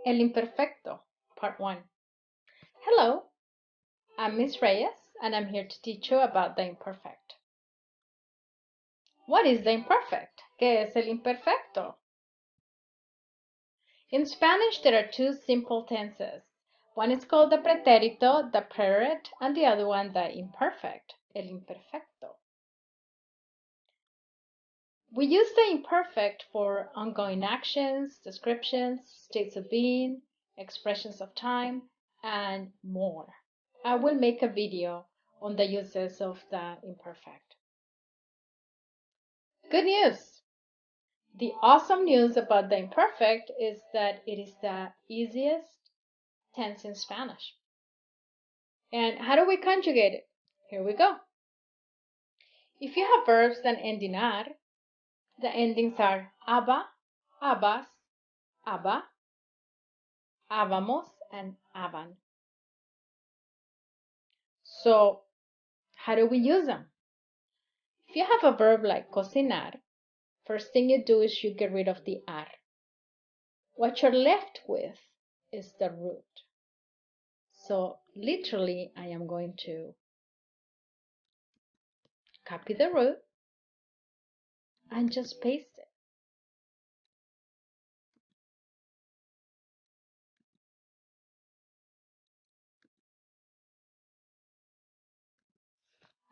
El Imperfecto, Part 1. Hello, I'm Miss Reyes, and I'm here to teach you about the imperfect. What is the imperfect? ¿Qué es el imperfecto? In Spanish, there are two simple tenses. One is called the pretérito, the preterite, and the other one the imperfect, el imperfecto. We use the imperfect for ongoing actions, descriptions, states of being, expressions of time, and more. I will make a video on the uses of the imperfect. Good news! The awesome news about the imperfect is that it is the easiest tense in Spanish. And how do we conjugate it? Here we go. If you have verbs that end in ar, the endings are aba, abas, aba, habamos, and haban. So, how do we use them? If you have a verb like cocinar, first thing you do is you get rid of the ar. What you're left with is the root. So, literally, I am going to copy the root and just paste it.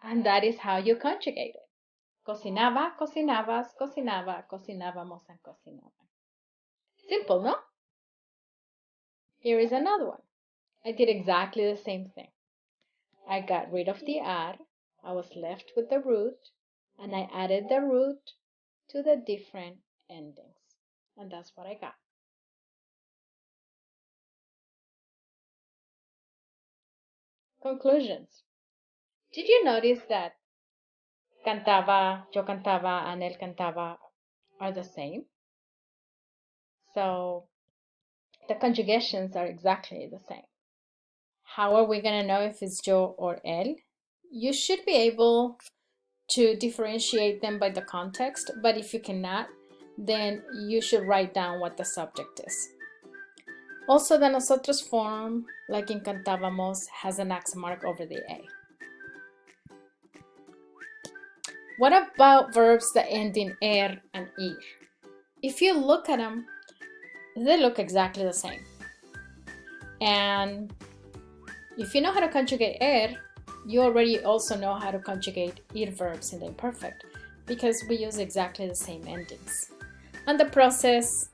And that is how you conjugate it. Cocinaba, cocinabas, cocinaba, cocinábamos, and cocinaban. Simple, no? Here is another one. I did exactly the same thing. I got rid of the ar, I was left with the root, and I added the root to the different endings. And that's what I got. Conclusions. Did you notice that cantaba, yo cantaba, and él cantaba are the same? So the conjugations are exactly the same. How are we going to know if it's yo or él? You should be able to differentiate them by the context, but if you cannot, then you should write down what the subject is. Also, the nosotros form, like in cantábamos, has an accent mark over the A. What about verbs that end in er and ir? If you look at them, they look exactly the same. And if you know how to conjugate er, you already also know how to conjugate ir verbs in the imperfect because we use exactly the same endings. And the process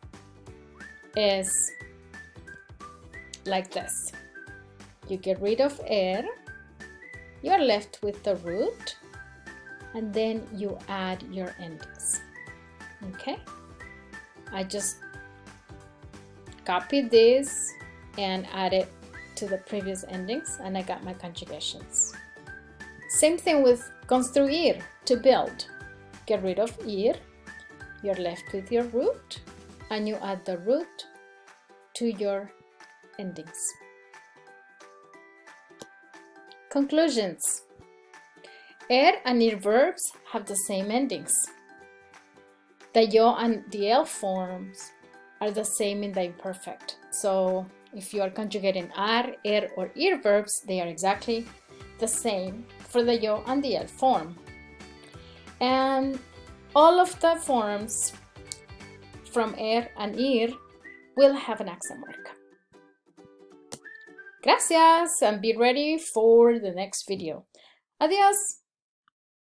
is like this. You get rid of er, you're left with the root, and then you add your endings. Okay? I just copied this and added to the previous endings, and I got my conjugations. Same thing with construir, to build. Get rid of ir, you're left with your root, and you add the root to your endings. Conclusions. Er and ir verbs have the same endings. The yo and the el forms are the same in the imperfect. So if you are conjugating ar, er, or ir verbs, they are exactly the same for the yo and the el form. And all of the forms from er and ir will have an accent mark. Gracias, and be ready for the next video. Adiós.